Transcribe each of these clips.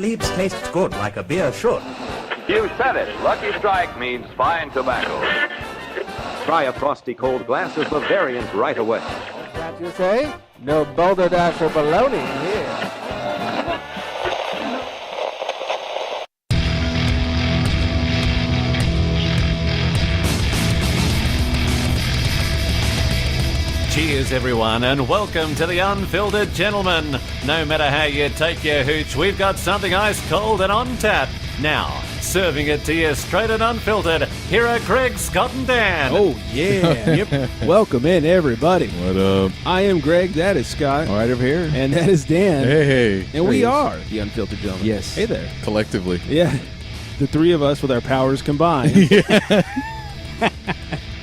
Gottlieb's tastes good like a beer should. You said it. Lucky Strike means fine tobacco. Try a frosty cold glass of Bavarian right away. What you say? No boulder dash or baloney here. Cheers, everyone, and welcome to the Unfiltered Gentleman. No matter how you take your hooch, we've got something ice cold and on tap. Now, serving it to you straight and unfiltered, here are Greg, Scott, and Dan. Oh, yeah. Yep. Welcome in, everybody. What up? I am Greg, that is Scott. All right, over here. And that is Dan. Hey. And we are the Unfiltered Gentleman. Yes. Hey there. Collectively. Yeah. The three of us with our powers combined.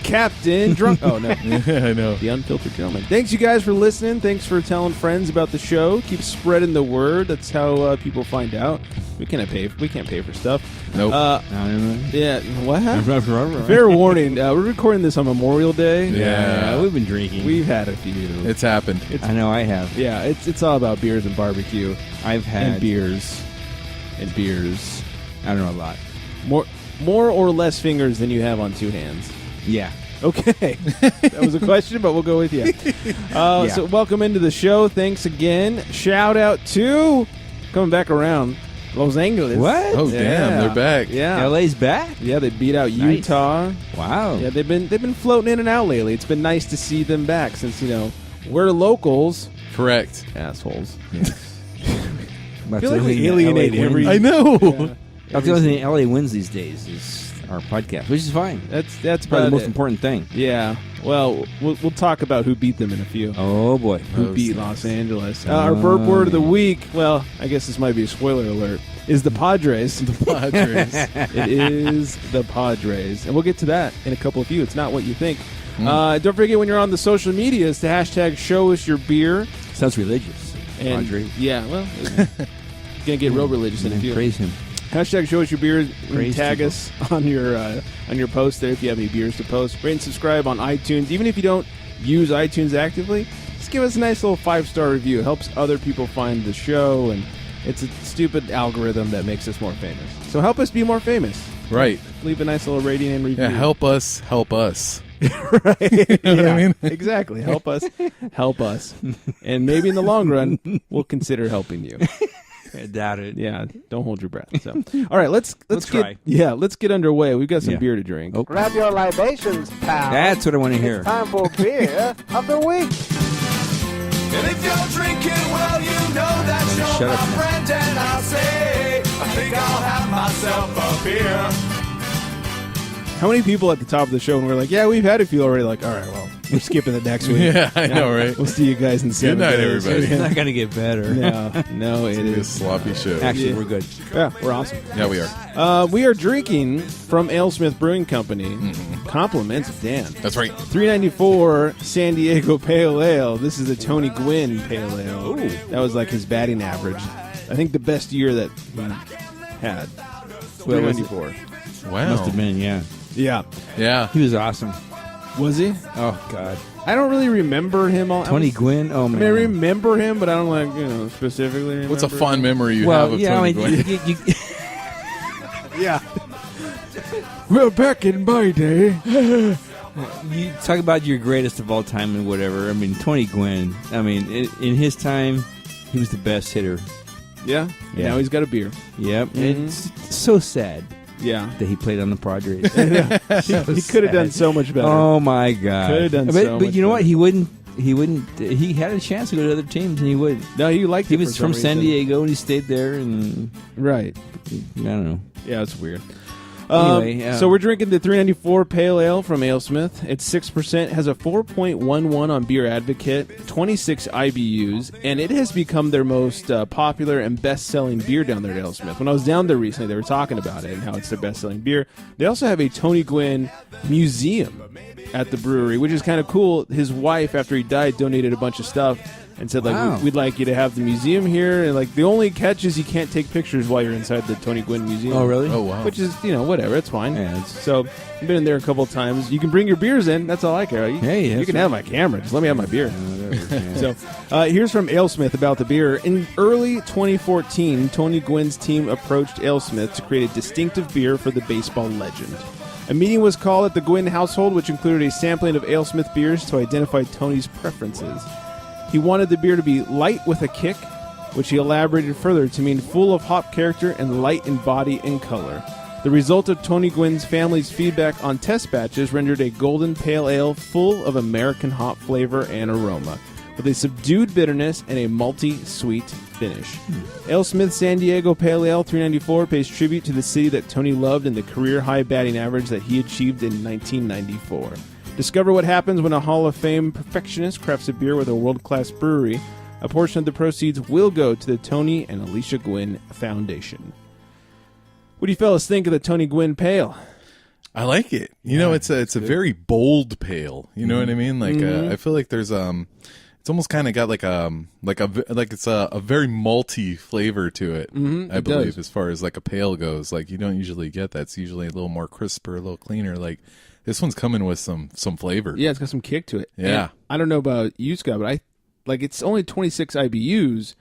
Captain Drunk. Oh, no. Yeah, I know. The Unfiltered Gentleman. Thanks, you guys, for listening. Thanks for telling friends about the show. Keep spreading the word. That's how people find out. We can't pay for stuff. Nope. Yeah. What happened? Fair warning. We're recording this on Memorial Day. Yeah. We've been drinking. We've had a few. It's happened. I know I have. Yeah. It's all about beers and barbecue. I've had and beers. And beers. I don't know a lot. More or less fingers than you have on two hands. Yeah. Okay. That was a question, but we'll go with you. Yeah. So welcome into the show. Thanks again. Shout out to, coming back around, Los Angeles. What? Oh, damn. They're back. Yeah. LA's back? Yeah, they beat out Nice. Utah. Wow. Yeah, they've been floating in and out lately. It's been nice to see them back since, we're locals. Correct. Assholes. I feel like we alienate every... I know. Yeah. That's the only thing LA wins these days is our podcast, which is fine. That's Probably the most it. important thing. Yeah. Well, we'll talk about who beat them in a few. Oh, boy. Who beat Los Angeles. Our burp word of the week, well, I guess this might be a spoiler alert, is the Padres. The Padres. It is the Padres. And we'll get to that in a couple of few. It's not what you think. Don't forget when you're on the social medias to hashtag show us your beer. Sounds religious. And Padres. yeah, well, it's going to get real religious in a few. Praise him. Hashtag show us your beer. Praise Tag people. us on your post there if you have any beers to post. Rate and subscribe on iTunes. Even if you don't use iTunes actively, just give us a nice little 5-star review. It helps other people find the show, and it's a stupid algorithm that makes us more famous. So help us be more famous. Right. Leave a nice little rating and review. Yeah, help us. Right. You know what I mean? Exactly. Help us. And maybe in the long run, we'll consider helping you. I doubt it. Yeah, don't hold your breath. So, all right, let's try. Let's get underway. We've got some Yeah. beer to drink. Oh. Grab your libations, pal. That's what I want to hear. Time for beer of the week. And if you're drinking, well, you know that Shut you're up my now. friend, and I'll say, I think I'll have myself a beer. How many people at the top of the show and we're like, yeah, we've had a few already. Like, all right, well, we're skipping the next week. Yeah, I know, right? We'll see you guys in 7 Good night, days. everybody. It's not going to get better. No, it It's a is. sloppy show. Actually, Yeah. we're good. Yeah, we're awesome. Yeah, we are. We are drinking from Alesmith Brewing Company. Compliments of Dan. That's right. 394 San Diego Pale Ale. This is a Tony Gwynn Pale Ale. Ooh. That was like his batting average. I think the best year that he had. Well, was it? 394. Wow. Must have been, yeah. Yeah. He was awesome. Was he? Oh, God. I don't really remember him. Tony Gwynn? Oh, I man. mean, I remember him, but I don't specifically remember. What's a fond memory you Well, have of yeah, Tony I Gwynn? mean, Yeah. Well, back in my day. you talk about your greatest of all time and whatever. I mean, Tony Gwynn, I mean, in his time, he was the best hitter. Yeah. Yeah. Now he's got a beer. Yep. Mhm. It's so sad Yeah. that he played on the Padres. He could have done so much better. Oh, my God. Could have done but, so But much you know what? better. He wouldn't. He had a chance to go to other teams, and he would. No, he liked He it. was for some from San reason. Diego, and he stayed there, and Right. I don't know. Yeah, it's weird. Anyway, so we're drinking the 394 Pale Ale from Alesmith. It's 6%, has a 4.11 on Beer Advocate, 26 IBUs, and it has become their most popular and best-selling beer down there at Alesmith. When I was down there recently, they were talking about it and how it's their best-selling beer. They also have a Tony Gwynn museum at the brewery, which is kind of cool. His wife, after he died, donated a bunch of stuff and said, like, Wow. we'd like you to have the museum here. And, like, the only catch is you can't take pictures while you're inside the Tony Gwynn Museum. Oh, really? Oh, wow. Which is, whatever. It's fine. Yeah, it's- So, I've been in there a couple of times. You can bring your beers in. That's all I care. Hey, you that's can right. have my camera. Just let me have my beer. Whatever. So, here's from Alesmith about the beer. In early 2014, Tony Gwynn's team approached Alesmith to create a distinctive beer for the baseball legend. A meeting was called at the Gwynn household, which included a sampling of Alesmith beers to identify Tony's preferences. He wanted the beer to be light with a kick, which he elaborated further to mean full of hop character and light in body and color. The result of Tony Gwynn's family's feedback on test batches rendered a golden pale ale full of American hop flavor and aroma, with a subdued bitterness and a malty, sweet finish. Alesmith San Diego Pale Ale 394 pays tribute to the city that Tony loved and the career-high batting average that he achieved in 1994. Discover what happens when a Hall of Fame perfectionist crafts a beer with a world-class brewery. A portion of the proceeds will go to the Tony and Alicia Gwynn Foundation. What do you fellas think of the Tony Gwynn Pale? I like it. It's a very bold pale. You know what I mean? Like I feel like there's it's almost kind of got like it's a very malty flavor to it. I believe does. as far as like a pale goes. Like you don't usually get that. It's usually a little more crisper, a little cleaner. Like this one's coming with some flavor. Yeah, it's got some kick to it. Yeah. And I don't know about you, Scott, but it's only 26 IBUs,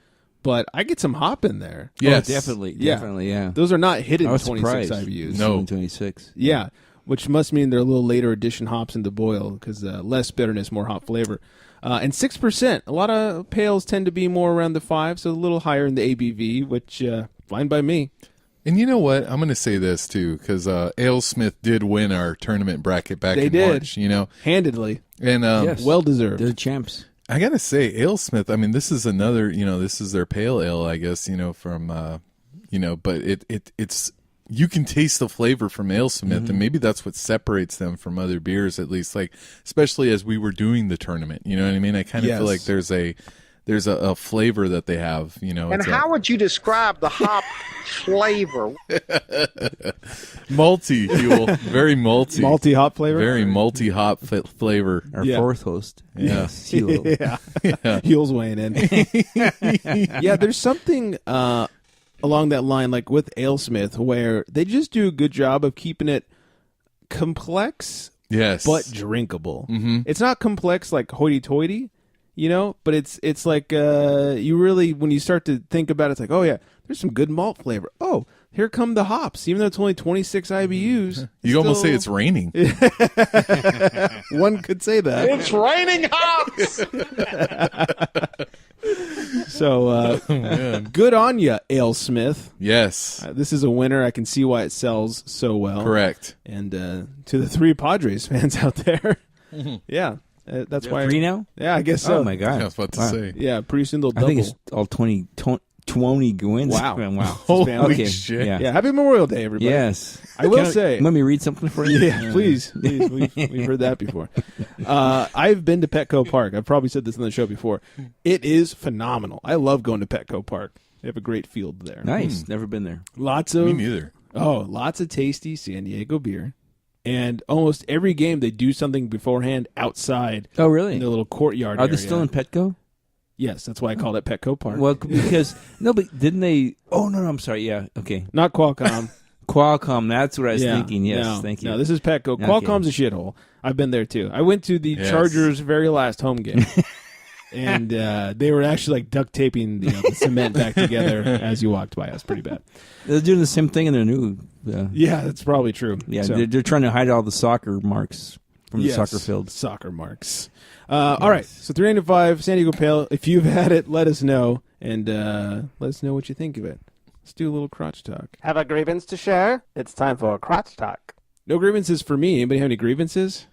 but I get some hop in there. Yes. Oh, definitely. Yeah. Definitely, yeah. Those are not hidden I was 26 surprised. IBUs. No. 26. Yeah, which must mean they're a little later edition hops in the boil because less bitterness, more hop flavor. And 6%. A lot of pales tend to be more around the 5, so a little higher in the ABV, which fine by me. And you know what? I'm going to say this too because Alesmith did win our tournament bracket back They in did. March. Handedly. And Yes. Well deserved. They're the champs. I gotta say, Alesmith. I mean, this is another. This is their pale ale, I guess. From, but it's you can taste the flavor from Alesmith, and maybe that's what separates them from other beers, at least. Like, especially as we were doing the tournament. You know what I mean? I kind of Yes. feel like there's a flavor that they have. And how would you describe the hop flavor? malty fuel, very malty, Malty hop flavor? very malty hop flavor. Our Yeah. fourth host. Yeah. Hilo. Yeah. Heels weighing in. Yeah, there's something along that line, like with Alesmith, where they just do a good job of keeping it complex Yes, but drinkable. It's not complex like hoity-toity, but it's like you really, when you start to think about it, it's like, oh yeah, there's some good malt flavor. Oh, here come the hops. Even though it's only 26 IBUs. you almost say still- it's raining. One could say that. It's raining hops! So, good on you, Alesmith. Yes, This is a winner. I can see why it sells so well. correct. And to the 3 Padres fans out there, yeah, that's why. 3 now? Yeah, I guess so. Oh, my God. I was about to Wow. say. Yeah, pretty soon they'll I double. think it's all 20 Gwynns. Wow. Wow. Holy Okay. shit. Yeah. Yeah, happy Memorial Day, everybody. Yes. I will Can say. Let me read something for you? Yeah, please. We've heard that before. I've been to Petco Park. I've probably said this on the show before. It is phenomenal. I love going to Petco Park. They have a great field there. Nice. Never been there. Lots of Me neither. lots of tasty San Diego beer. And almost every game they do something beforehand outside Oh, in really? the little courtyard Are area. they still in Petco? Yes, that's why I called it Petco Park. Well, because no, but didn't they? Oh no, I'm sorry. Yeah, okay. Not Qualcomm. Qualcomm. That's what I was Yeah, thinking. Yes, no, thank you. No, this is Petco. Okay. Qualcomm's a shithole. I've been there too. I went to the Yes. Chargers' very last home game, and they were actually like duct taping the cement back together as you walked by. It was pretty bad. They're doing the same thing in their new. Yeah, that's probably true. Yeah, So- they're trying to hide all the soccer marks from the Yes, soccer field. Soccer marks. All right, so 395 San Diego Pale. If you've had it, let us know, and let us know what you think of it. Let's do a little crotch talk. Have a grievance to share? It's time for crotch talk. No grievances for me. Anybody have any grievances?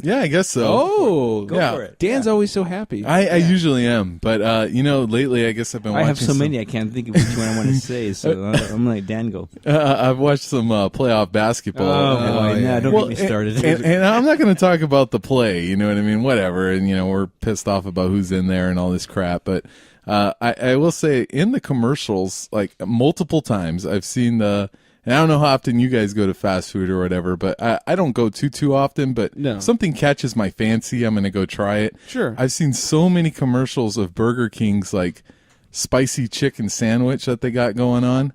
Yeah, I guess so. Oh, Go Yeah. for it. Dan's always so happy. I usually am, but lately I guess I've been I watching have so some, many I can't think of which one I want to say, so I'm like Dango. I've watched some playoff basketball. Oh, yeah. don't Well, get me started. and I'm not going to talk about the play, you know what I mean? Whatever, and we're pissed off about who's in there and all this crap, but I will say in the commercials, like multiple times, I've seen the And I don't know how often you guys go to fast food or whatever, but I don't go too often, but something catches my fancy, I'm going to go try it. Sure. I've seen so many commercials of Burger King's like spicy chicken sandwich that they got going on.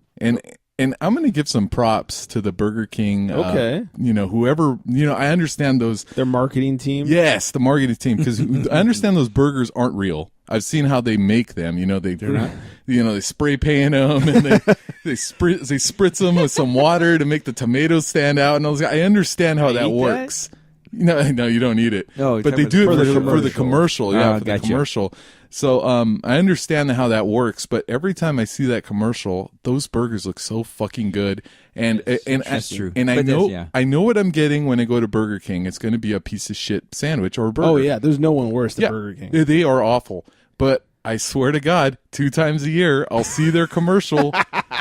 And I'm going to give some props to the Burger King. Okay. Whoever, I understand those. Their marketing team? Yes, the marketing team. Because I understand those burgers aren't real. I've seen how they make them. They're not. They spray paint them and they spritz them with some water to make the tomatoes stand out. And I understand how that works. No, you don't eat it. No, but they do it for the commercial. Yeah, for the gotcha. commercial. So I understand how that works, but every time I see that commercial, those burgers look so fucking good. And That's true. And But I know what I'm getting when I go to Burger King. It's going to be a piece of shit sandwich or a burger. Oh yeah, there's no one worse than Burger King. They are awful. But I swear to God, 2 times a year, I'll see their commercial,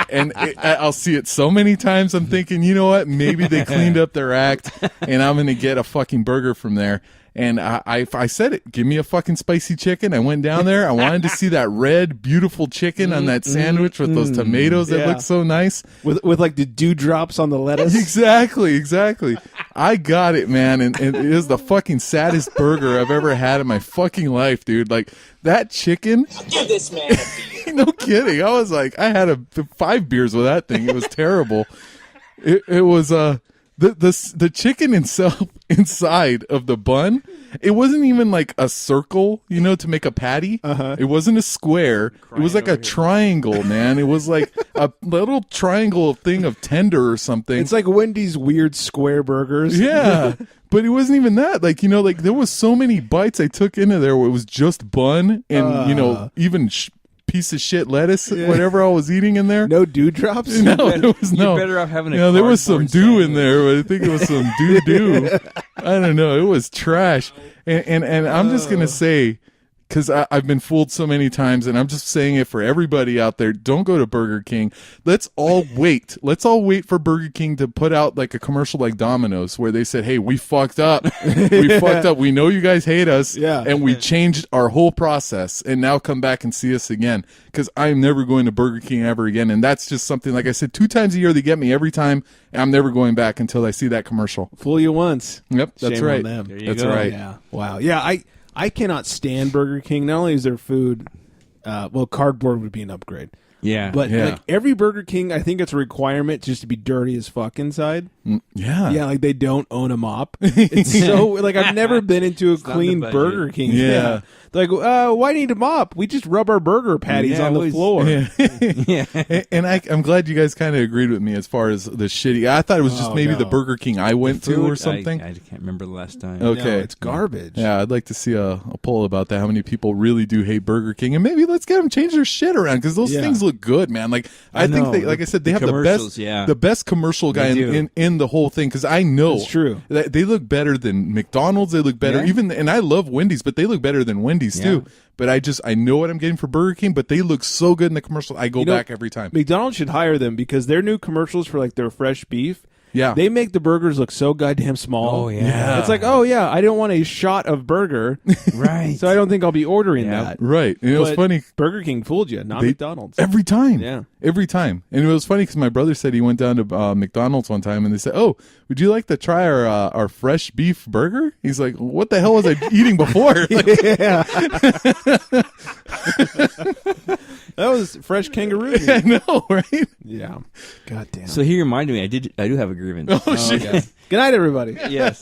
and I'll see it so many times. I'm thinking, you know what? Maybe they cleaned up their act, and I'm going to get a fucking burger from there. And I said it, give me a fucking spicy chicken. I went down there. I wanted to see that red, beautiful chicken on that sandwich with those tomatoes that look so nice. With like the dewdrops on the lettuce. Exactly. I got it, man. And it is the fucking saddest burger I've ever had in my fucking life, dude. Like, that chicken. Give this man a beer. No kidding. I was like, I had 5 beers with that thing. It was terrible. It was, the chicken itself inside of the bun, it wasn't even like a circle, to make a patty. It wasn't a square. It was like a triangle, man. It was like a little triangle thing of tender or something. It's like Wendy's weird square burgers. Yeah. But it wasn't even that. Like, there was so many bites I took into there where it was just bun and, even piece of shit lettuce, whatever I was eating in there. No dewdrops? No, there was no. You're better off having a there was some dew cardboard in there, but I think it was some doo-doo. I don't know. It was trash. And I'm just going to say, because I've been fooled so many times, and I'm just saying it for everybody out there, don't go to Burger King. Let's all wait. Let's all wait for Burger King to put out like a commercial like Domino's where they said, hey, we fucked up. We fucked up. We know you guys hate us. Yeah. And we changed our whole process. And now come back and see us again. Because I'm never going to Burger King ever again. And that's just something, like I said, 2 times a year they get me every time. And I'm never going back until I see that commercial. Fool you once. Yep, that's Shame right. on them. There you That's go. right. Yeah. Wow. Yeah, I cannot stand Burger King. Not only is their food, cardboard would be an upgrade. Yeah. But Yeah. like every Burger King, I think it's a requirement just to be dirty as fuck inside. Yeah. Yeah, like they don't own a mop. It's so like I've never been into a not clean the budget. Burger King. Yeah. They're like, why need a mop? We just rub our burger patties Yeah, on the always- floor. Yeah. And I'm glad you guys kind of agreed with me as far as the shitty. I thought it was just maybe the Burger King I went to or something. I can't remember the last time. Okay. No, it's garbage. Yeah, I'd like to see a poll about that. How many people really do hate Burger King? And maybe let's get them change their shit around because those things look good, man. Like I think know. they, like I said, they The have commercials, the best commercial guy They do. in the whole thing because I know It's true. that they look better than McDonald's. They look better and I love Wendy's, but they look better than Wendy's too. But I know what I'm getting for Burger King, but they look so good in the commercial. I go back every time. McDonald's should hire them because their new commercials for like their fresh beef. Yeah. They make the burgers look so goddamn small. Oh, yeah. It's like, oh, yeah, I don't want a shot of burger. Right. So I don't think I'll be ordering that. Right. And it was But funny. Burger King fooled you, not McDonald's. Every time. Yeah. Every time. And it was funny because my brother said he went down to McDonald's one time and they said, oh, would you like to try our fresh beef burger? He's like, what the hell was I eating before? That was fresh kangaroo. I know, right? Yeah. God damn. So he reminded me, I do have a grievance. Oh, shit. Okay. Good night, everybody. Yes.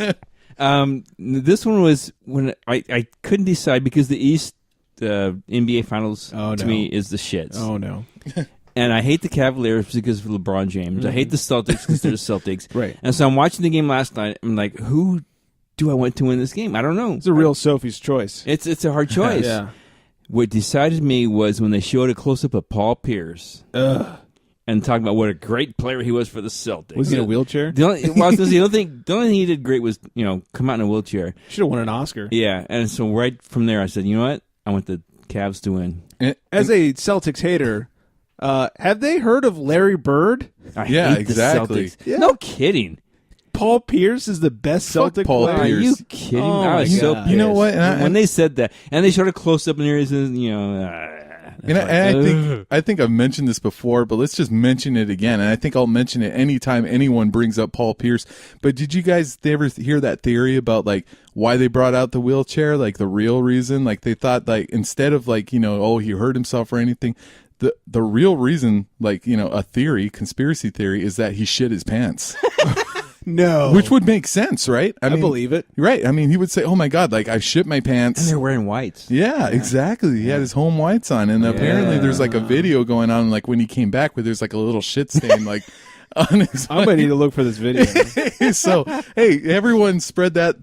This one was when I couldn't decide because the East NBA Finals to me is the shits. Oh, no. And I hate the Cavaliers because of LeBron James. I hate the Celtics because they're the Celtics. Right. And so I'm watching the game last night. I'm like, who do I want to win this game? I don't know. It's a real Sophie's choice. It's a hard choice. Yeah. What decided me was when they showed a close-up of Paul Pierce. And talking about what a great player he was for the Celtics. Was he in a wheelchair? The only thing he did great was, come out in a wheelchair. Should have won an Oscar. Yeah, and so right from there I said, you know what? I want the Cavs to win. As a Celtics hater, have they heard of Larry Bird? I Yeah, hate exactly. the Celtics. No kidding. Paul Pierce is the best Celtic Paul player? Are Pierce. you kidding? Oh, I was my so God. pissed. You know what? And when they said that, and they sort of close up in areas, I think I've mentioned this before, but let's just mention it again. And I think I'll mention it anytime anyone brings up Paul Pierce. But did you guys ever hear that theory about like why they brought out the wheelchair? Like the real reason, like they thought like instead of like, oh, he hurt himself or anything. The real reason, like, a theory, conspiracy theory, is that he shit his pants. No. Which would make sense, right? I believe it. Right. I mean, he would say, oh, my God, like, I shit my pants. and they're wearing whites. Yeah, exactly. He had his home whites on. And apparently there's, like, a video going on, like, when he came back where there's, like, a little shit stain, like, on his I'm going to need to look for this video. So, hey, everyone spread that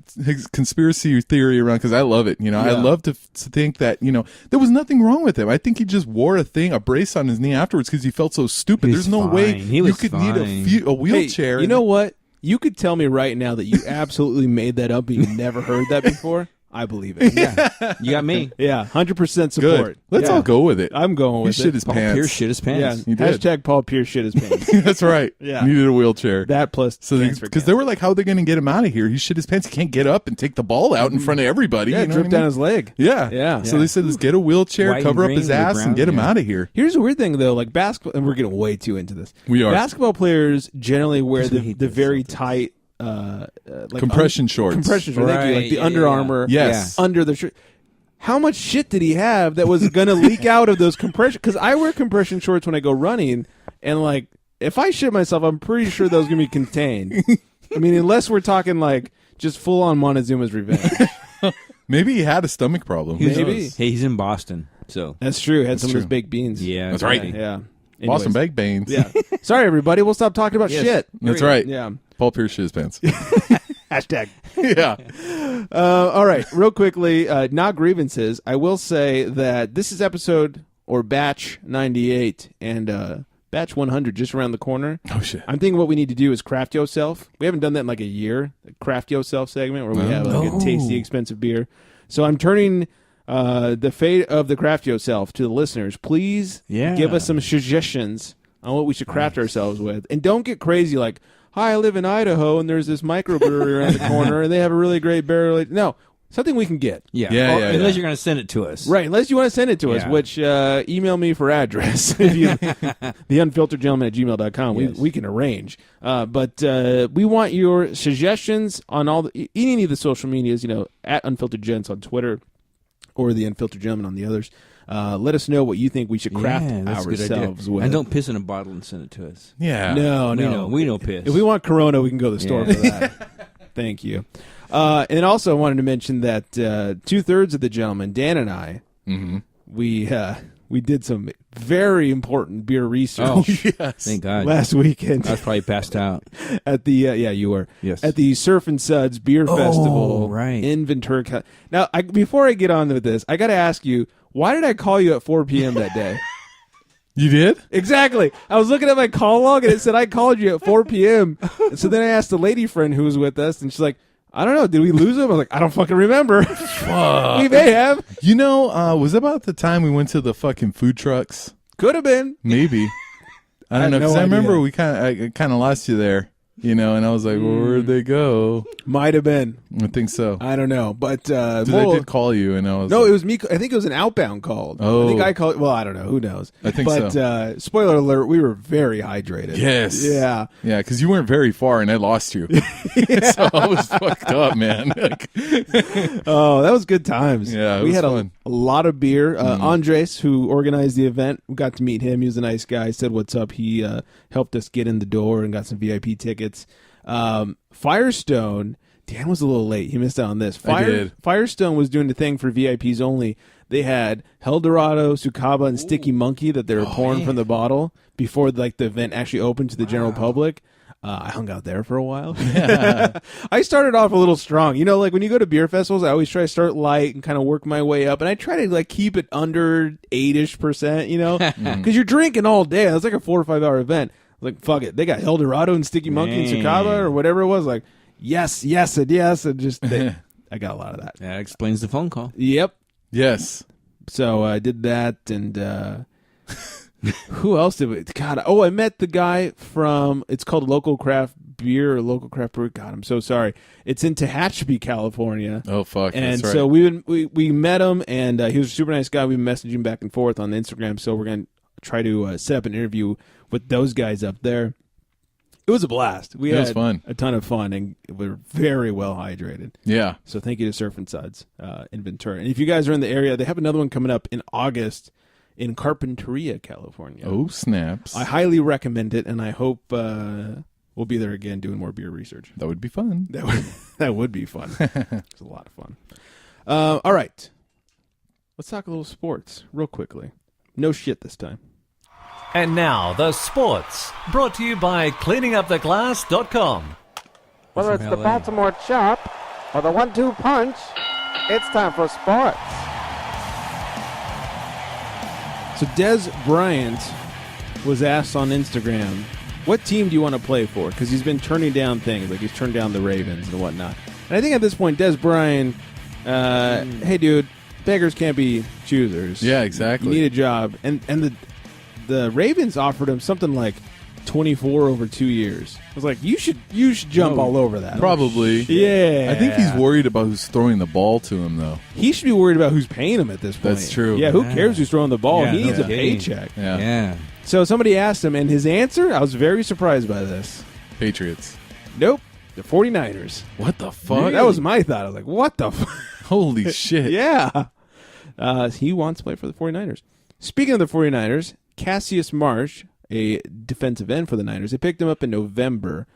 conspiracy theory around because I love it. I love to think that, there was nothing wrong with him. I think he just wore a brace on his knee afterwards because he felt so stupid. He's There's no fine. way He you was could fine. need a wheelchair. Hey, you know what? You could tell me right now that you absolutely made that up and you never heard that before. I believe it. Yeah, you got me. Yeah, 100% support. Good. Let's all go with it. I'm going with he shit it. his Paul pants. Pierce shit his Yeah, pants. He did. hashtag Paul Pierce shit his pants. That's right. Yeah. Needed a wheelchair. That plus because they were like, how are they going to get him out of here? He shit his pants. He can't get up and take the ball out in front of everybody. yeah, you know drip what I down mean? his leg. Yeah. Yeah. So they said, let's get a wheelchair, White and cover up green his or ass, brown, and get him yeah. out of here. Here's the weird thing, though. Like basketball, and we're getting way too into this. We are. Basketball players generally wear Because we the hate very Celtics. tight like Compression shorts. Compression shorts. Thank you. Like Right, the yeah, Under yeah. Armour. Yes. Under the shirt. How much shit did he have that was going to leak out of those compression? Because I wear compression shorts when I go running, and like if I shit myself, I'm pretty sure those going to be contained. I mean, unless we're talking like just full on Montezuma's Revenge. Maybe he had a stomach problem. Who Maybe. knows? Hey, he's in Boston, so That's true. Had some of true. those baked beans. yeah, That's right. Yeah. Boston Anyways. Baked Beans. Yeah. Sorry, everybody. We'll stop talking about shit. That's right. Yeah. Paul Pierce shit his pants. Hashtag. Yeah. All right, real quickly, not grievances. I will say that this is episode or batch 98 and batch 100 just around the corner. Oh, shit. I'm thinking what we need to do is craft yourself. We haven't done that in like a year. The craft yourself segment where we have like a tasty, expensive beer. So I'm turning the fate of the craft yourself to the listeners. Please give us some suggestions on what we should craft ourselves with, and don't get crazy like, hi, I live in Idaho, and there's this microbrewery around the corner, and they have a really great barrel. No, something we can get. Unless you're going to send it to us, Right, unless you want to send it to us, Yeah. which email me for address. theunfilteredgentleman@gmail.com. Yes. We can arrange. But we want your suggestions on any of the social medias, at Unfiltered Gents on Twitter or the Unfiltered Gentleman on the others. Let us know what you think we should craft that's a good idea. ourselves with. And don't piss in a bottle and send it to us. Yeah. No. We know piss. If we want Corona, we can go to the store for that. Thank you. And also, I wanted to mention that 2/3 of the gentlemen, Dan and I, we did some very important beer research Yes. Thank God. last weekend I was probably passed out. at the you were Yes. at the Surf and Suds Beer Festival right. in Ventura. Now, before I get on with this, I got to ask you, why did I call you at 4 p.m. that day? You did? Exactly. I was looking at my call log and it said I called you at 4 p.m. And so then I asked a lady friend who was with us, and she's like, I don't know, did we lose him? I was like, I don't fucking remember. We may have. Was it about the time we went to the fucking food trucks? Could have been. Maybe. I had don't know, because no I remember idea. I kind of lost you there, and I was like, well, where'd they go? Might have been. I think so. I don't know. But I did call you, and I was no, like, it was me. I think it was an outbound call. Oh. I think I called. Well, I don't know. Who knows? I think but, so. Spoiler alert, we were very hydrated. Yes. Yeah. Yeah, because you weren't very far, and I lost you. So I was fucked up, man. Oh, that was good times. Yeah, it we was had fun. a lot of beer. Andres, who organized the event, we got to meet him. He was a nice guy. Said what's up. He helped us get in the door and got some VIP tickets. Firestone, Dan was a little late. He missed out on this. I did. Firestone was doing the thing for VIPs only. They had Hell Dorado, Sukaba, and Sticky Monkey that they were pouring from the bottle before the event actually opened to the general public. I hung out there for a while. I started off a little strong. Like when you go to beer festivals, I always try to start light and kind of work my way up. And I try to keep it under 8-ish%, because you're drinking all day. It was like a 4 or 5 hour event. Like, fuck it. They got El Dorado and Sticky Monkey and Sukaba or whatever it was. Like, yes, and yes. And just, I got a lot of that. That explains the phone call. Yep. Yes. So I did that. And who else did we? God. Oh, I met the guy from, it's called Local Craft beer or local craft brewery. God, I'm so sorry. It's in Tehachapi, California. Oh, fuck. And that's right. so we met him, and he was a super nice guy. We messaged him back and forth on Instagram, so we're going to try to set up an interview with those guys up there. It was a blast. It was fun. A ton of fun, and we were very well hydrated. Yeah. So thank you to Surf and Suds in Ventura. And if you guys are in the area, they have another one coming up in August in Carpinteria, California. Oh, snaps. I highly recommend it, and I hope we'll be there again doing more beer research. That would be fun. That would be fun. It's a lot of fun. All right. Let's talk a little sports real quickly. No shit this time. And now, the sports, brought to you by cleaninguptheglass.com. Whether it's the Baltimore Chop or the 1-2 punch, it's time for sports. So Dez Bryant was asked on Instagram, what team do you want to play for? Because he's been turning down things, like he's turned down the Ravens and whatnot. And I think at this point, Dez Bryant, hey, dude, beggars can't be choosers. Yeah, exactly. You need a job. And the Ravens offered him something like 24 over 2 years. I was like, you should jump all over that. Probably. Yeah. I think he's worried about who's throwing the ball to him, though. He should be worried about who's paying him at this point. That's true. Yeah, who cares who's throwing the ball? Yeah, he needs no a kidding. paycheck. Yeah. So somebody asked him, and his answer, I was very surprised by this. Patriots. Nope. The 49ers. What the fuck? That was my thought. I was like, what the fuck? Holy shit. Yeah. He wants to play for the 49ers. Speaking of the 49ers, Cassius Marsh, a defensive end for the Niners, they picked him up in November.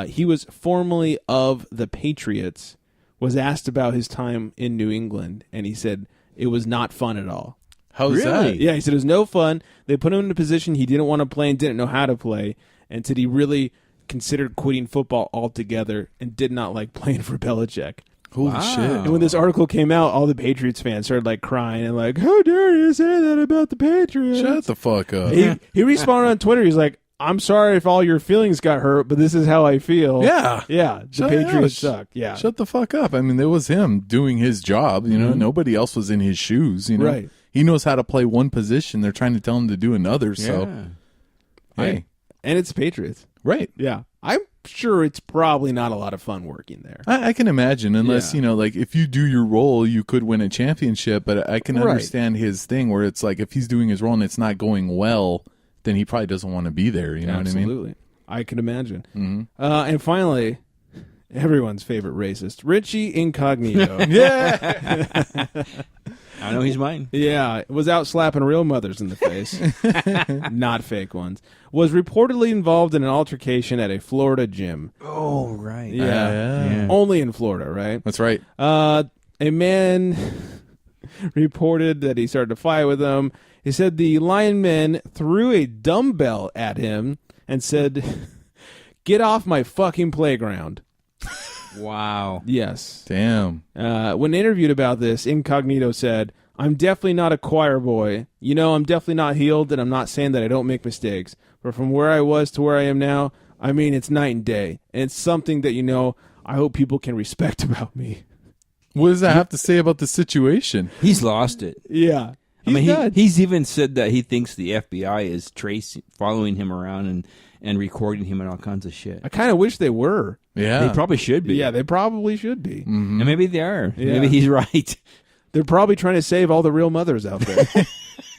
He was formerly of the Patriots, was asked about his time in New England, and he said it was not fun at all. How's that? Yeah, he said it was no fun. They put him in a position he didn't want to play and didn't know how to play, and said he really considered quitting football altogether and did not like playing for Belichick. Holy shit. And when this article came out, all the Patriots fans started like crying and like, how dare you say that about the Patriots? Shut the fuck up. He responded on Twitter. He's like, I'm sorry if all your feelings got hurt, but this is how I feel. Yeah. Yeah. The Patriots suck. Yeah. Shut the fuck up. I mean, it was him doing his job. You know, nobody else was in his shoes. You know, Right. He knows how to play one position. They're trying to tell him to do another. So, hey. And it's Patriots. Right. Yeah. I'm sure it's probably not a lot of fun working there. I can imagine, unless, you know, like if you do your role, you could win a championship. But I can understand his thing where it's like if he's doing his role and it's not going well, then he probably doesn't want to be there. You know what I mean? Absolutely. I can imagine. And finally, everyone's favorite racist, Richie Incognito. Yeah. I know he's mine. Yeah, was out slapping real mothers in the face, not fake ones. Was reportedly involved in an altercation at a Florida gym. Oh, right. Yeah. Only in Florida, right? That's right. A man reported that he started to fight with him. He said the lineman threw a dumbbell at him and said, "Get off my fucking playground." Wow. Yes. Damn. When interviewed about this, Incognito said, "I'm definitely not a choir boy. You know, I'm definitely not healed, and I'm not saying that I don't make mistakes. But from where I was to where I am now, I mean, it's night and day. And it's something that, you know, I hope people can respect about me." What does that have to say about the situation? He's lost it. Yeah. I mean, he's even said that he thinks the FBI is following him around and recording him and all kinds of shit. I kind of wish they were. Yeah. They probably should be. Yeah, they probably should be. And maybe they are. Yeah. Maybe he's right. They're probably trying to save all the real mothers out there.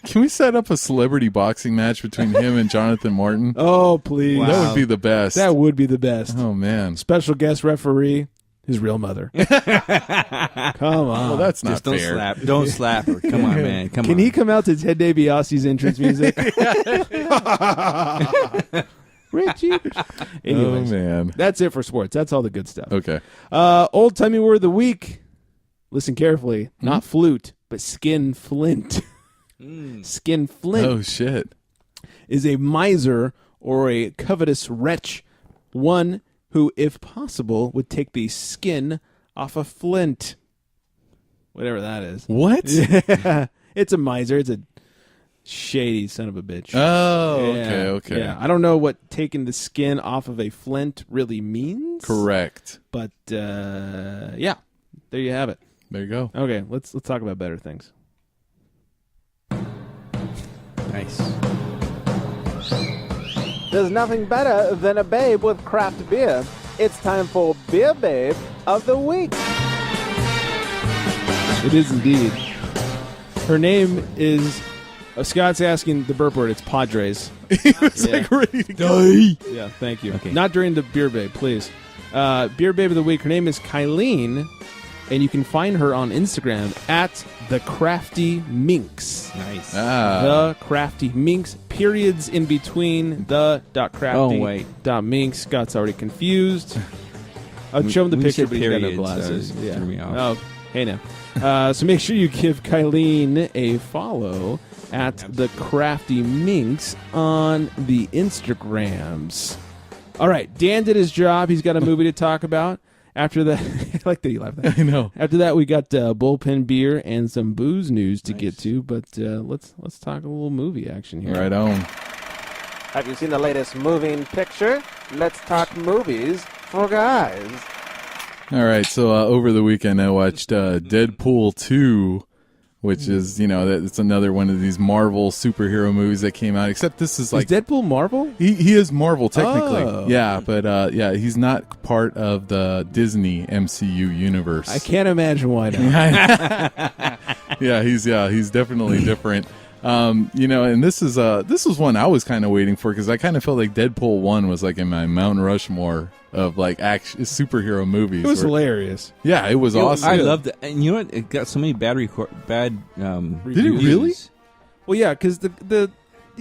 Can we set up a celebrity boxing match between him and Jonathan Martin? Oh, please. Wow. That would be the best. That would be the best. Oh, man. Special guest referee, his real mother. Come on. Well, that's not Just don't fair. slap. Don't slap her. Come on, man. Come on. Can he come out to Ted DiBiase's entrance music? Richie. Anyways, oh, man. That's it for sports. That's all the good stuff. Okay. Old timey word of the week. Listen carefully. Not flute, but skin flint. Skin flint. Oh, shit. Is a miser or a covetous wretch, one who, if possible, would take the skin off a flint. Whatever that is. What? Yeah. It's a miser. It's a shady son of a bitch. Oh, Yeah. okay. Yeah, I don't know what taking the skin off of a flint really means. Correct. But yeah, there you have it. There you go. Okay, let's talk about better things. Nice. There's nothing better than a babe with craft beer. It's time for Beer Babe of the Week. It is indeed. Her name is... Scott's asking the burp word. It's Padres. He was like ready to go. Yeah, thank you. Okay. Not during the Beer Babe, please. Beer Babe of the Week. Her name is Kylene, and you can find her on Instagram at The Crafty Minx. Nice. The Crafty Minx. Periods in between the .crafty Oh, wait. .minx. Scott's already confused. I'll show him the When you picture, said but he's got no periods, glasses. it threw me off. Oh, hey now. So make sure you give Kylene a follow at The Crafty Minx on the Instagrams. All right, Dan did his job. He's got a movie to talk about. After that, I like that you laughed at that. I know. After that, we got Bullpen Beer and some booze news to get to. But let's talk a little movie action here. Right on. Have you seen the latest moving picture? Let's talk movies for guys. All right, so over the weekend I watched Deadpool 2, which is, it's another one of these Marvel superhero movies that came out, except this is like... Is Deadpool Marvel? He is Marvel, technically. Oh. Yeah, but he's not part of the Disney MCU universe. I can't imagine why not. Yeah, he's definitely different. And this was one I was kind of waiting for because I kind of felt like Deadpool 1 was like in my Mount Rushmore of like action superhero movies. It was hilarious. Yeah, it was awesome. I loved it. And you know what? It got so many bad reviews. Did it really? Well, yeah, because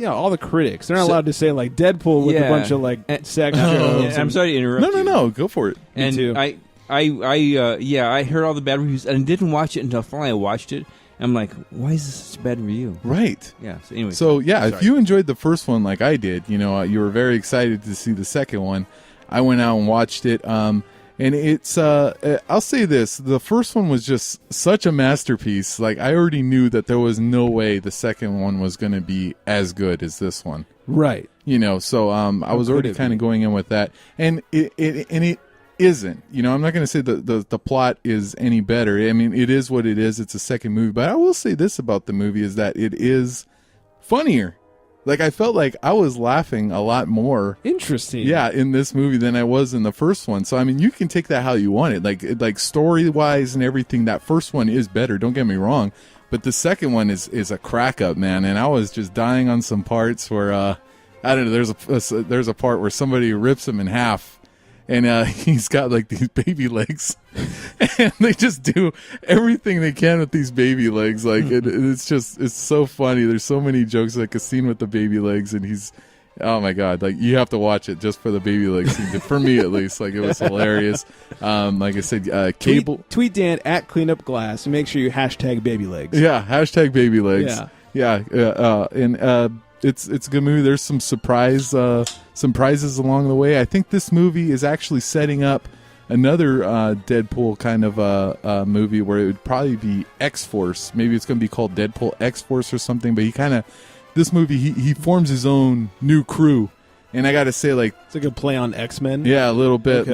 all the critics, they're not allowed to say like Deadpool with a bunch of like sex jokes. I'm sorry to interrupt. No, go for it. And Me too. I heard all the bad reviews and didn't watch it until finally I watched it. I'm like, why is this such a bad review? Right. Yeah. So anyway. So if you enjoyed the first one like I did, you were very excited to see the second one. I went out and watched it. And it's I'll say this: the first one was just such a masterpiece. Like I already knew that there was no way the second one was going to be as good as this one. Right. So I was already kind of going in with that, and it isn't. I'm not going to say the plot is any better. I mean, it is what it is. It's a second movie, but I will say this about the movie is that it is funnier. Like I felt like I was laughing a lot more. Interesting. Yeah, in this movie than I was in the first one. So I mean, you can take that how you want it. Like story wise and everything. That first one is better. Don't get me wrong, but the second one is a crack up, man. And I was just dying on some parts where I don't know. There's a part where somebody rips him in half. And he's got like these baby legs, and they just do everything they can with these baby legs. Like it's so funny. There's so many jokes, like a scene with the baby legs, and oh my god, like you have to watch it just for the baby legs scene. For me, at least, like it was hilarious. Like I said, cable tweet Dan at Cleanup Glass and make sure you hashtag baby legs. Yeah, hashtag baby legs. Yeah. It's a good movie. There's some prizes along the way. I think this movie is actually setting up another Deadpool kind of movie where it would probably be X-Force. Maybe it's going to be called Deadpool X-Force or something. But this movie, he forms his own new crew. And I got to say, like... It's like a play on X-Men? Yeah, a little bit.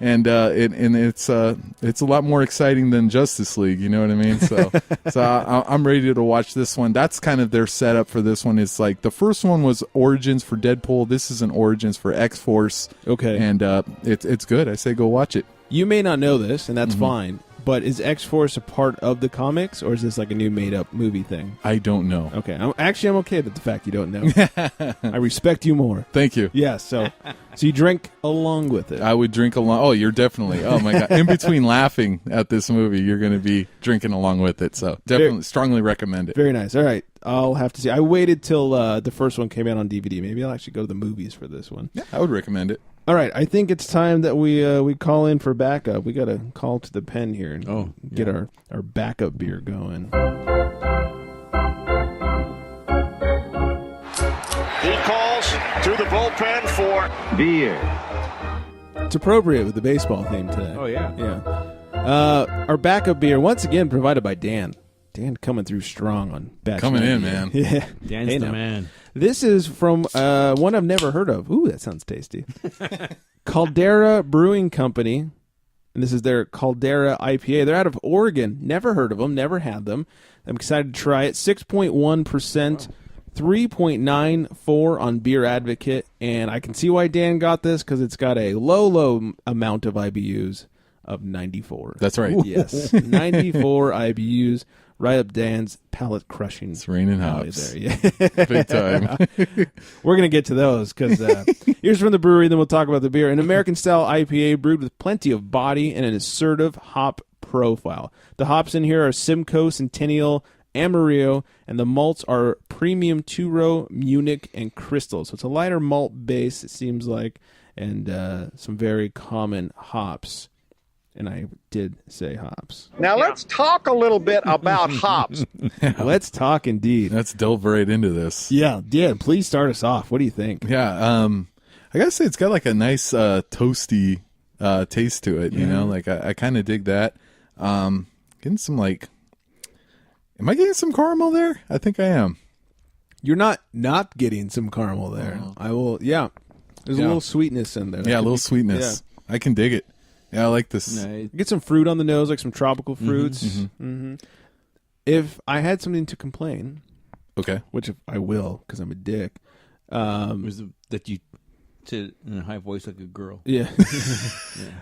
And it's a lot more exciting than Justice League, you know what I mean? So I'm ready to watch this one. That's kind of their setup for this one. It's like the first one was origins for Deadpool. This is an origins for X-Force. Okay. And it's good. I say go watch it. You may not know this, and that's fine. But is X-Force a part of the comics, or is this like a new made-up movie thing? I don't know. Okay. I'm okay with the fact you don't know. I respect you more. Thank you. Yeah, so you drink along with it. I would drink along. Oh, you're definitely. Oh, my God. In between laughing at this movie, you're going to be drinking along with it. So definitely, strongly recommend it. Very nice. All right. I'll have to see. I waited till the first one came out on DVD. Maybe I'll actually go to the movies for this one. Yeah, I would recommend it. All right, I think it's time that we call in for backup. We got to call to the pen here and get our backup beer going. He calls to the bullpen for beer. It's appropriate with the baseball theme today. Oh, yeah. Yeah. Our backup beer, once again, provided by Dan. Dan coming through strong on batch. Coming 90. in, man. Yeah. Dan's the man. This is from one I've never heard of. Ooh, that sounds tasty. Caldera Brewing Company. And this is their Caldera IPA. They're out of Oregon. Never heard of them. Never had them. I'm excited to try it. 6.1% 3.94 on Beer Advocate, and I can see why Dan got this because it's got a low amount of IBUs of 94. That's right. Yes, 94 IBUs, right up Dan's palate crushing. It's raining hops. There, yeah. Big time. We're going to get to those because here's from the brewery, then we'll talk about the beer. An American-style IPA brewed with plenty of body and an assertive hop profile. The hops in here are Simcoe, Centennial, Amarillo, and the malts are Premium Two-Row, Munich, and Crystal. So it's a lighter malt base, it seems like, and some very common hops. And I did say hops. Now let's talk a little bit about hops. Let's talk indeed. Let's delve right into this. Yeah, please start us off. What do you think? Yeah, I gotta say it's got like a nice toasty taste to it. You know, like I kind of dig that. Getting some like, am I getting some caramel there? I think I am. You're not getting some caramel there. I will. Yeah, there's a little sweetness in there. Yeah, a little sweetness. Yeah. I can dig it. Yeah, I like this. Nice. Get some fruit on the nose, like some tropical fruits. If I had something to complain, okay, which I will because I'm a dick, was that you said in a high voice like a girl? Yeah.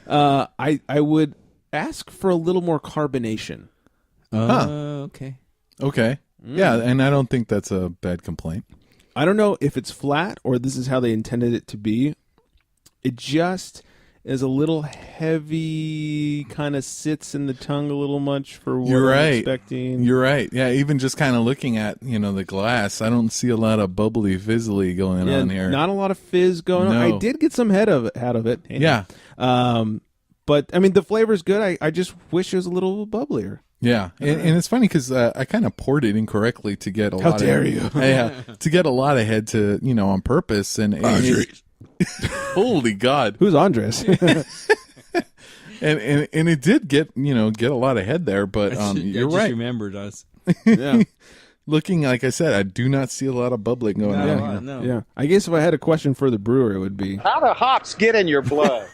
I would ask for a little more carbonation. Okay. Yeah, and I don't think that's a bad complaint. I don't know if it's flat or this is how they intended it to be. It just is a little heavy, kind of sits in the tongue a little much for what I'm expecting. You're right. Yeah, even just kind of looking at, the glass, I don't see a lot of bubbly, fizzly going on here. Not a lot of fizz going on. I did get some head out of it. Yeah. But, I mean, the flavor's good. I just wish it was a little bubblier. Yeah, and it's funny because I kind of poured it incorrectly to get a lot. How dare you? Yeah, to get a lot of head to on purpose and holy God, who's Andres? and it did get a lot of head there, but you're right. Remembered us. Yeah, looking like I said, I do not see a lot of bubbling going on. No. Yeah, I guess if I had a question for the brewer, it would be how do hops get in your blood?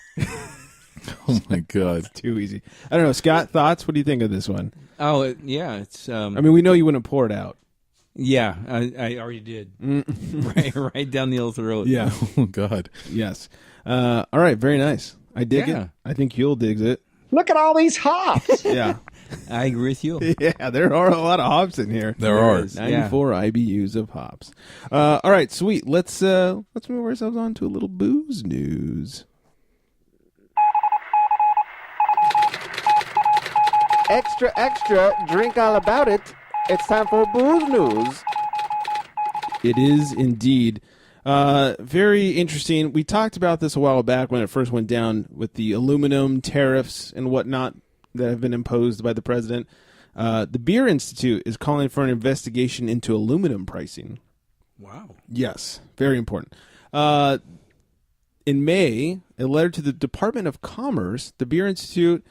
Oh my God, it's too easy. I don't know, Scott. Thoughts? What do you think of this one? Oh yeah, it's. I mean, we know you wouldn't pour it out. Yeah, I already did. right down the old throat. Yeah. Oh God. Yes. All right. Very nice. I dig it. I think Huel digs it. Look at all these hops. Yeah. I agree with you. Yeah, there are a lot of hops in here. There are 94 IBUs of hops. All right, sweet. Let's move ourselves on to a little booze news. Extra, extra, drink all about it. It's time for booze news. It is indeed. Very interesting. We talked about this a while back when it first went down with the aluminum tariffs and whatnot that have been imposed by the president. The Beer Institute is calling for an investigation into aluminum pricing. Wow. Yes, very important. In May, a letter to the Department of Commerce, the Beer Institute,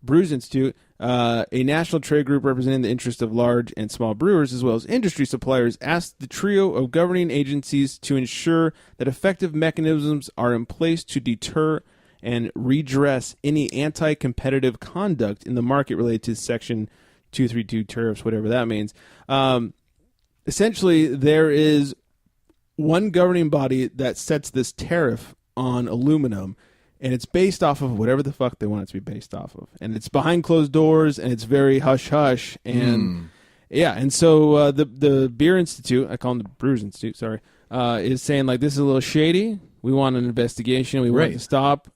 Brewers Institute, a national trade group representing the interests of large and small brewers as well as industry suppliers, asked the trio of governing agencies to ensure that effective mechanisms are in place to deter and redress any anti-competitive conduct in the market related to Section 232 tariffs, whatever that means. Essentially, there is one governing body that sets this tariff on aluminum, and it's based off of whatever the fuck they want it to be based off of. And it's behind closed doors, and it's very hush-hush. And yeah, and so the Beer Institute, I call them the Brewers Institute, sorry, is saying, like, this is a little shady. We want an investigation. We want it to stop.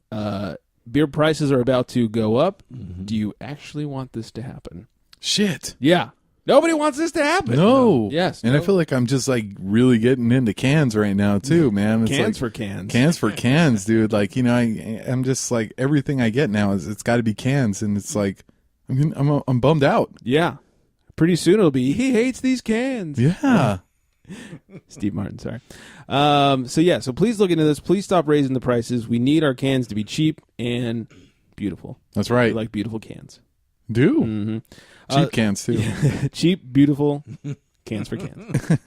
Beer prices are about to go up. Do you actually want this to happen? Shit. Yeah. Nobody wants this to happen. No. Yes. And I feel like I'm just like really getting into cans right now too, man. It's cans like, for cans. Cans for cans, dude. Like, I'm just like, everything I get now it's got to be cans, and it's like, I'm bummed out. Yeah. Pretty soon it'll be, he hates these cans. Yeah. Steve Martin, sorry. So please look into this. Please stop raising the prices. We need our cans to be cheap and beautiful. That's right. We like beautiful cans. Do. Cheap cans too. Cheap, beautiful Cans for cans.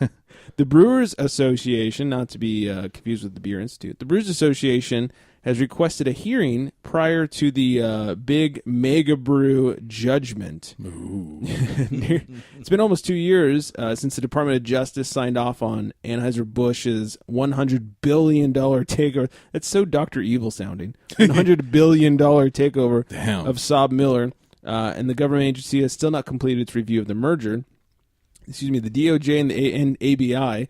The Brewers Association, not to be confused with the Beer Institute, the Brewers Association has requested a hearing prior to the big mega brew judgment. It's been almost 2 years since the Department of Justice signed off on Anheuser-Busch's $100 billion takeover. That's so Dr. Evil sounding. $100 billion takeover of Saab Miller. And the government agency has still not completed its review of the merger. The DOJ and the ABI,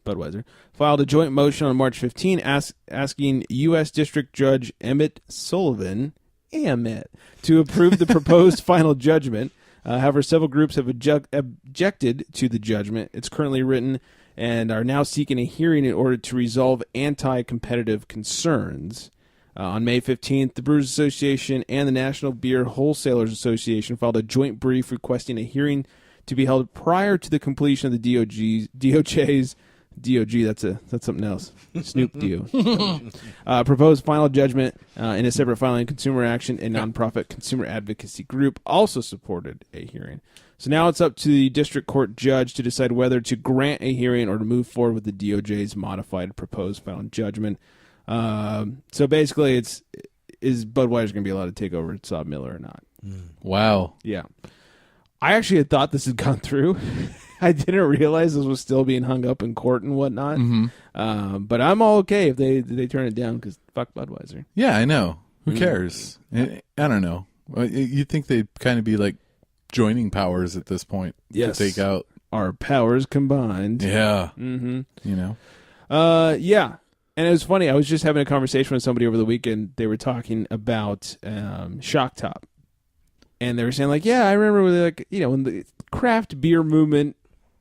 Budweiser, filed a joint motion on March 15 asking U.S. District Judge Emmett Sullivan to approve the proposed final judgment. However, several groups have objected to the judgment. It's currently written and are now seeking a hearing in order to resolve anti-competitive concerns. On May 15th, the Brewers Association and the National Beer Wholesalers Association filed a joint brief requesting a hearing to be held prior to the completion of the DOJ's DOG, that's something else. Snoop Dio. Proposed final judgment in a separate filing. Consumer Action, a nonprofit consumer advocacy group, also supported a hearing. So now it's up to the district court judge to decide whether to grant a hearing or to move forward with the DOJ's modified proposed final judgment. So basically, is Budweiser going to be allowed to take over Saab Miller or not? Wow. Yeah. I actually had thought this had gone through. I didn't realize this was still being hung up in court and whatnot. But I'm all okay if they turn it down because fuck Budweiser. Yeah, I know. Who cares? I don't know. You'd think they'd kind of be like joining powers at this point. Yes. To take out our powers combined. Yeah. You know. Yeah. And it was funny. I was just having a conversation with somebody over the weekend. They were talking about Shock Top. And they were saying, like, yeah, I remember when the craft beer movement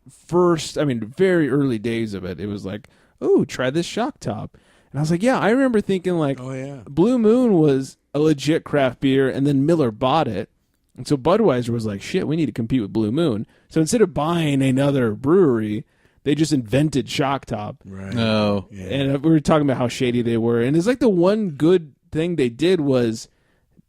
first, very early days of it, it was like, oh, try this Shock Top. And I was like, yeah, I remember thinking, like, Blue Moon was a legit craft beer, and then Miller bought it. And so Budweiser was like, shit, we need to compete with Blue Moon. So instead of buying another brewery, they just invented Shock Top. Right. Oh. Yeah. And we were talking about how shady they were. And it's like the one good thing they did was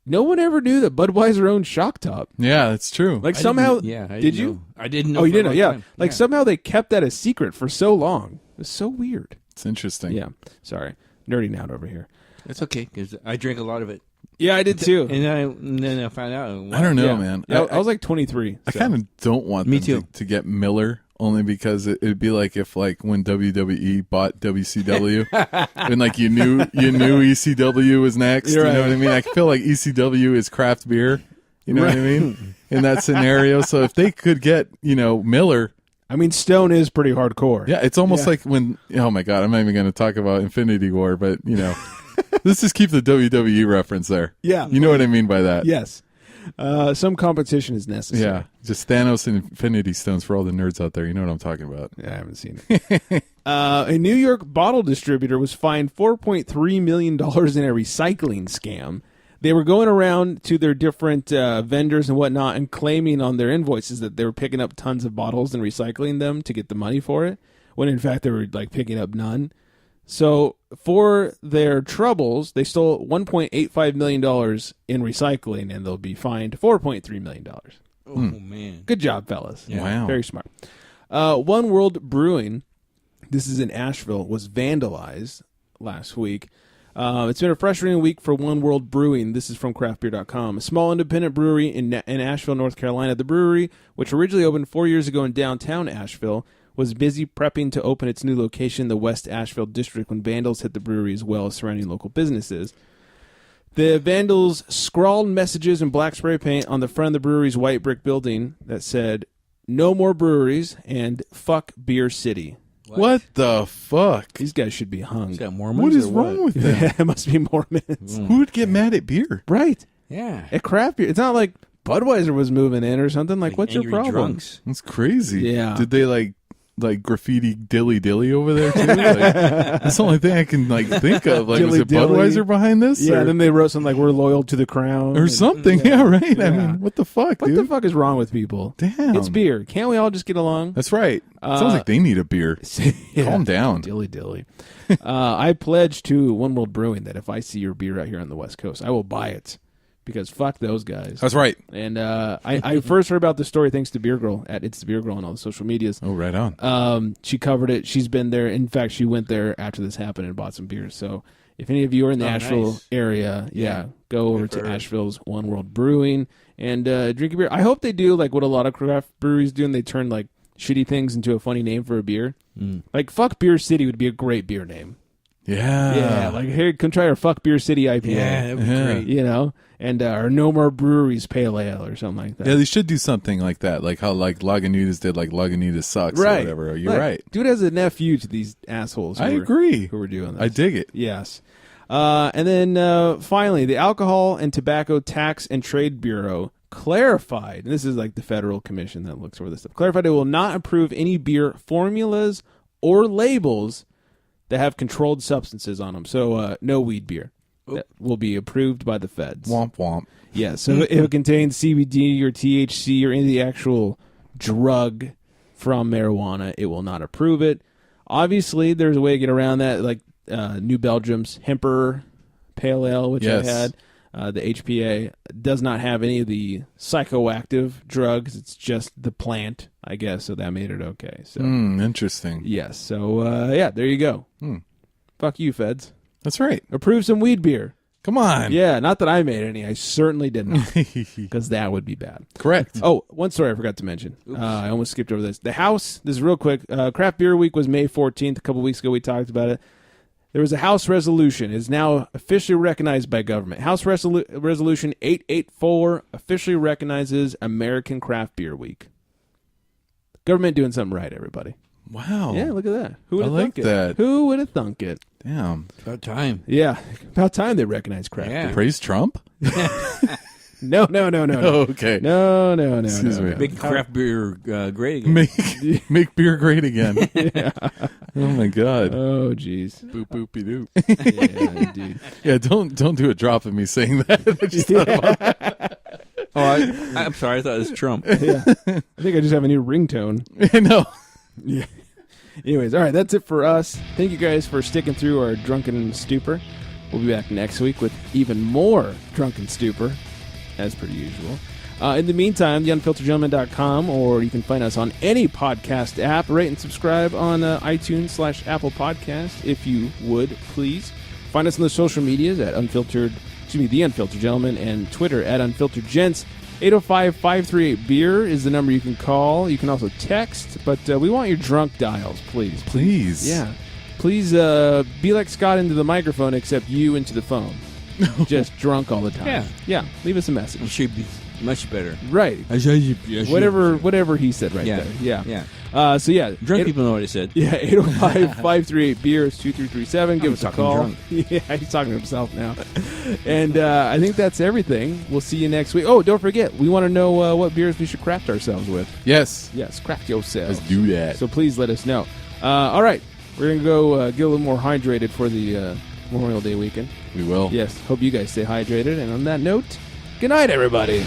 no one ever knew that Budweiser owned Shock Top. Yeah, that's true. Like somehow, did you? I didn't know. Oh, you didn't know? Yeah. Time. Like somehow they kept that a secret for so long. It was so weird. It's interesting. Yeah. Sorry. Nerding out over here. It's okay because I drank a lot of it. Yeah, I did too. And then I found out. I don't know, man. Yeah, I was like 23. I kind of don't want them to get Miller. Only because it'd be like if when WWE bought WCW and you knew ECW was next. You're you know right. what I mean? I feel like ECW is craft beer. You know what I mean? In that scenario. So if they could get, Miller. Stone is pretty hardcore. Yeah, it's almost like when, oh my God, I'm not even going to talk about Infinity War, but, let's just keep the WWE reference there. Yeah. You know what I mean by that? Yes. Some competition is necessary. Yeah, just Thanos and Infinity Stones for all the nerds out there. You know what I'm talking about. Yeah, I haven't seen it. A New York bottle distributor was fined $4.3 million in a recycling scam. They were going around to their different vendors and whatnot and claiming on their invoices that they were picking up tons of bottles and recycling them to get the money for it, when in fact they were picking up none. So for their troubles, they stole $1.85 million in recycling, and they'll be fined $4.3 million. Oh, man. Good job, fellas. Yeah. Wow. Very smart. One World Brewing, this is in Asheville, was vandalized last week. It's been a frustrating week for One World Brewing. This is from craftbeer.com. A small independent brewery in Asheville, North Carolina. The brewery, which originally opened 4 years ago in downtown Asheville, was busy prepping to open its new location in the West Asheville district when vandals hit the brewery as well as surrounding local businesses. The vandals scrawled messages in black spray paint on the front of the brewery's white brick building that said, "No more breweries" and "Fuck Beer City." What the fuck? These guys should be hung. Is that Mormons? What is wrong with them? It must be Mormons. Who would get mad at beer? Right. Yeah. At craft beer. It's not like Budweiser was moving in or something. Like what's your angry problem? drunks. That's crazy. Yeah. Did they like graffiti dilly dilly over there too? That's the only thing I can think of. Was it Dilly-dilly. Budweiser behind this? Yeah, or, then they wrote something like "We're loyal to the crown" or something. Yeah, right. Yeah. I mean, what the fuck, What dude? the fuck is wrong with people? Damn. It's beer. Can't we all just get along? That's right. Sounds like they need a beer. Yeah. Calm down. Dilly dilly. I pledge to One World Brewing that if I see your beer out here on the West Coast, I will buy it because fuck those guys. That's right. And I first heard about the story thanks to Beer Girl at It's the Beer Girl on all the social medias. Oh, right on. She covered it. She's been there. In fact, she went there after this happened and bought some beers. So if any of you are in the Asheville area, go over to Asheville's One World Brewing and drink a beer. I hope they do like what a lot of craft breweries do, and they turn like shitty things into a funny name for a beer. Like Fuck Beer City would be a great beer name. Yeah. Like, here, come try our Fuck Beer City IPA. Yeah, that would be great. You know? And or No More Breweries Pale Ale or something like that. Yeah, they should do something like that, like how like Lagunitas did, like Lagunitas sucks or whatever. You're right. Dude has a nephew to these assholes. I agree. Who were doing this. I dig it. Yes. And then finally, the Alcohol and Tobacco Tax and Trade Bureau clarified, and this is like the federal commission that looks over this stuff, clarified it will not approve any beer formulas or labels that have controlled substances on them. So no weed beer. That will be approved by the feds. Womp womp. Yeah, so if it contains CBD or THC or any of the actual drug from marijuana, it will not approve it. Obviously, there's a way to get around that, like New Belgium's Hemper Pale Ale, which I had. The HPA does not have any of the psychoactive drugs. It's just the plant, I guess, so that made it okay. So interesting. Yes, so there you go. Fuck you, feds. That's right. Approve some weed beer. Come on. Yeah, not that I made any. I certainly didn't, because that would be bad. Correct. Oh, one story I forgot to mention. I almost skipped over this. The House, this is real quick. Craft Beer Week was May 14th. A couple weeks ago we talked about it. There was a House resolution. It's now officially recognized by government. House Resolution 884 officially recognizes American Craft Beer Week. Government doing something right, everybody. Wow. Yeah, look at that. Who would have thunk it? that. Who would have thunk it? Damn. About time. Yeah, about time they recognize craft beer. Praise Trump? No. Oh, okay. No. Excuse me. Make craft beer great again. Make beer great again. Oh my God. Oh jeez. Boop boopy doop. Yeah, dude. Yeah, don't do a drop of me saying that. I just thought about that. Oh, I'm sorry. I thought it was Trump. Yeah. I think I just have a new ringtone. I know. Yeah. Anyways, all right, that's it for us. Thank you guys for sticking through our drunken stupor. We'll be back next week with even more drunken stupor, as per usual. In the meantime, theunfilteredgentleman.com, or you can find us on any podcast app. Rate and subscribe on iTunes/Apple Podcast, if you would, please. Find us on the social medias at The Unfiltered Gentleman, and Twitter at UnfilteredGents. 805-538-BEER is the number you can call. You can also text, but we want your drunk dials, please. Please. Yeah. Please be like Scott into the microphone, except you into the phone. Just drunk all the time. Yeah. Leave us a message. It should be much better. Right. Whatever he said right there. Yeah. So yeah. Drunk people know what he said. Yeah, 805-538-BEER is 2337. Give us a call. Drunk. Yeah, he's talking to himself now. And I think that's everything. We'll see you next week. Oh, don't forget, we want to know what beers we should craft ourselves with. Yes, craft yourselves. Let's do that. So please let us know. All right, we're going to go get a little more hydrated for the Memorial Day weekend. We will. Yes, hope you guys stay hydrated. And on that note, good night, everybody.